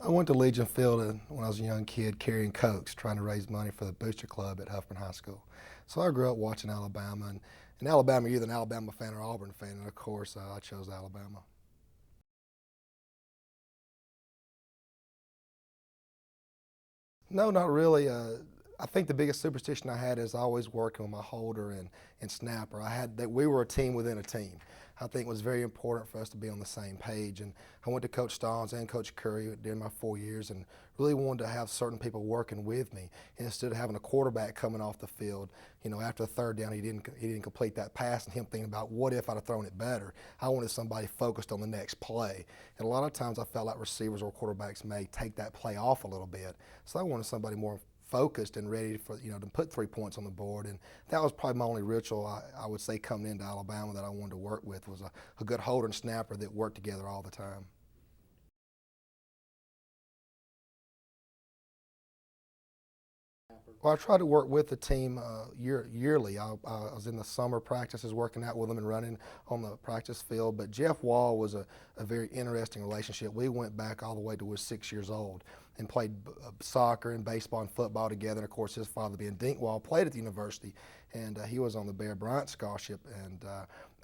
I went to Legion Field when I was a young kid carrying Cokes, trying to raise money for the Booster Club at Huffman High School. So I grew up watching Alabama, and in Alabama, you're either an Alabama fan or Auburn fan, and of course, I chose Alabama. No, not really. I think the biggest superstition I had is always working with my holder and snapper. I had that we were a team within a team. I think it was very important for us to be on the same page. And I went to Coach Stallings and Coach Curry during my 4 years and really wanted to have certain people working with me. And instead of having a quarterback coming off the field, after the third down he didn't complete that pass and him thinking about what if I'd have thrown it better. I wanted somebody focused on the next play. And a lot of times I felt like receivers or quarterbacks may take that play off a little bit. So I wanted somebody more focused and ready for to put 3 points on the board, and that was probably my only ritual. I would say coming into Alabama that I wanted to work with was a good holder and snapper that worked together all the time. Well, I try to work with the team yearly. I was in the summer practices working out with them and running on the practice field. But Jeff Wall was a very interesting relationship. We went back all the way to we were 6 years old and played soccer and baseball and football together. And of course, his father being Dink Wall played at the university, and he was on the Bear Bryant scholarship. And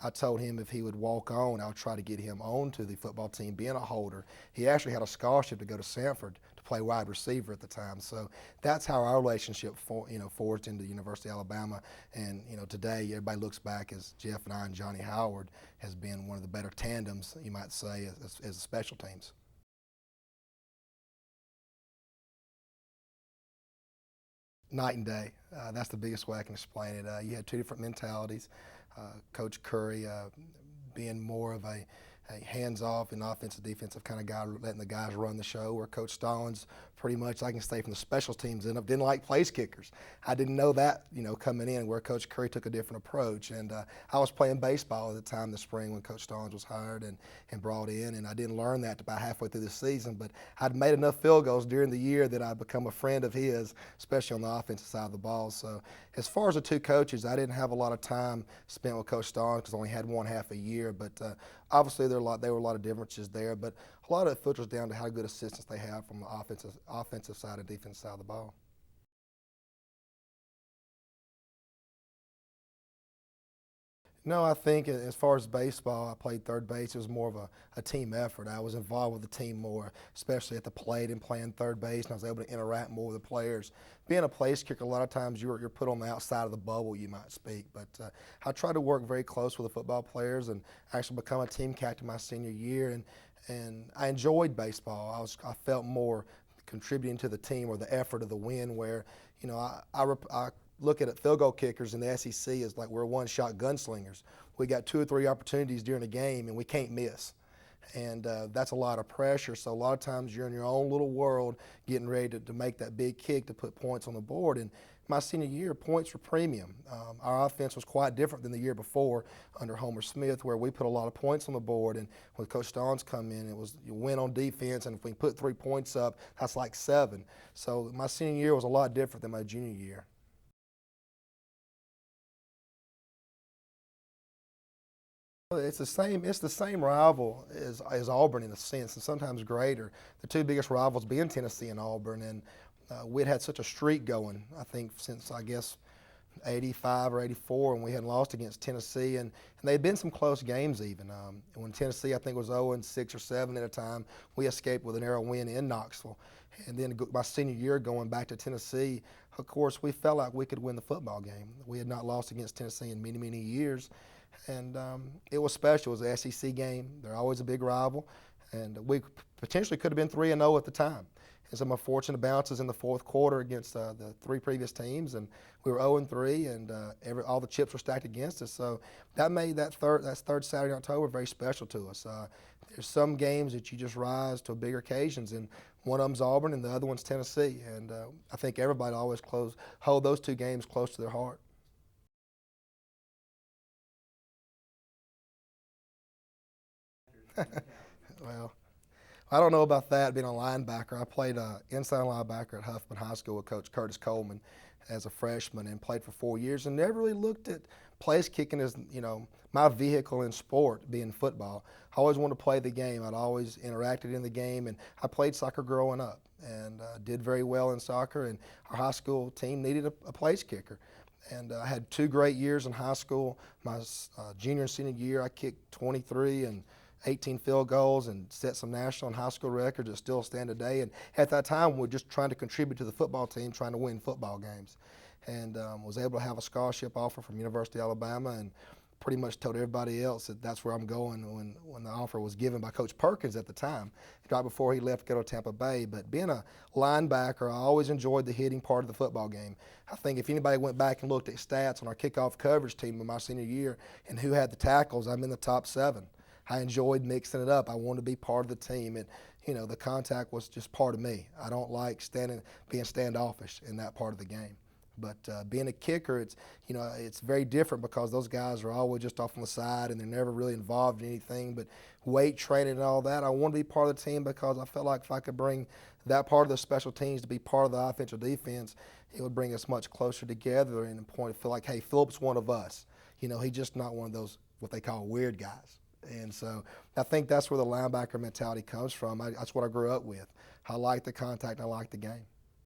I told him if he would walk on, I would try to get him on to the football team, being a holder. He actually had a scholarship to go to Sanford to play wide receiver at the time. So that's how our relationship forged into the University of Alabama. And today everybody looks back as Jeff and I and Johnny Howard has been one of the better tandems, you might say, as special teams. Night and day. That's the biggest way I can explain it. You had two different mentalities. Coach Curry being more of a hands-off and offensive defensive kind of guy, letting the guys run the show, where Coach Stallings pretty much, I can say from the special teams end up, didn't like place kickers. I didn't know that, coming in, where Coach Curry took a different approach. And I was playing baseball at the time this spring when Coach Stallings was hired and brought in, and I didn't learn that about halfway through the season, but I'd made enough field goals during the year that I'd become a friend of his, especially on the offensive side of the ball. So as far as the two coaches, I didn't have a lot of time spent with Coach Stallings because I only had one half a year, but obviously there were a lot of differences there, but a lot of it filters down to how good assistants they have from the offensive side and defensive side of the ball. No, I think as far as baseball, I played third base. It was more of a team effort. I was involved with the team more, especially at the plate and playing third base, and I was able to interact more with the players. Being a place kicker, a lot of times you're put on the outside of the bubble, you might speak. But I tried to work very close with the football players and actually become a team captain my senior year, and I enjoyed baseball. I felt more contributing to the team or the effort of the win, where I look at it, field goal kickers in the SEC is like we're one-shot gunslingers. We got two or three opportunities during a game and we can't miss. And that's a lot of pressure. So a lot of times you're in your own little world getting ready to make that big kick to put points on the board. And my senior year, points were premium. Our offense was quite different than the year before under Homer Smith, where we put a lot of points on the board. And when Coach Stallings come in, it was you win on defense, and if we put 3 points up, that's like 7. So my senior year was a lot different than my junior year. Well, it's the same. It's the same rival as Auburn in a sense, and sometimes greater. The two biggest rivals being Tennessee and Auburn, and we'd had such a streak going. I think since I guess '85 or '84, and we hadn't lost against Tennessee, and they'd been some close games even. When Tennessee I think was 0-6 or 7 at a time, we escaped with an arrow win in Knoxville, and then my senior year going back to Tennessee. Of course, we felt like we could win the football game. We had not lost against Tennessee in many, many years, and it was special. It was an SEC game. They're always a big rival, and we potentially could have been 3-0 at the time. And some unfortunate bounces in the fourth quarter against the three previous teams, and we were 0-3, and all the chips were stacked against us. So that made that third Saturday in October very special to us. There's some games that you just rise to bigger occasions, and one of them's Auburn, and the other one's Tennessee. And I think everybody always hold those two games close to their heart. Well, I don't know about that being a linebacker. I played inside linebacker at Huffman High School with Coach Curtis Coleman as a freshman and played for 4 years and never really looked at place kicking is, my vehicle in sport, being football. I always wanted to play the game. I'd always interacted in the game, and I played soccer growing up and did very well in soccer. And our high school team needed a place kicker. And I had 2 great years in high school. My junior and senior year, I kicked 23 and 18 field goals and set some national and high school records that still stand today. And at that time, we're just trying to contribute to the football team, trying to win football games. And was able to have a scholarship offer from University of Alabama, and pretty much told everybody else that that's where I'm going when the offer was given by Coach Perkins at the time, right before he left to go to Tampa Bay. But being a linebacker, I always enjoyed the hitting part of the football game. I think if anybody went back and looked at stats on our kickoff coverage team in my senior year and who had the tackles, I'm in the top 7. I enjoyed mixing it up. I wanted to be part of the team, and the contact was just part of me. I don't like being standoffish in that part of the game. But being a kicker, it's very different because those guys are always just off on the side and they're never really involved in anything. But weight training and all that, I want to be part of the team because I felt like if I could bring that part of the special teams to be part of the offensive defense, it would bring us much closer together and feel like, hey, Phillip's one of us. He's just not one of those what they call weird guys. And so I think that's where the linebacker mentality comes from. That's what I grew up with. I like the contact. I like the game.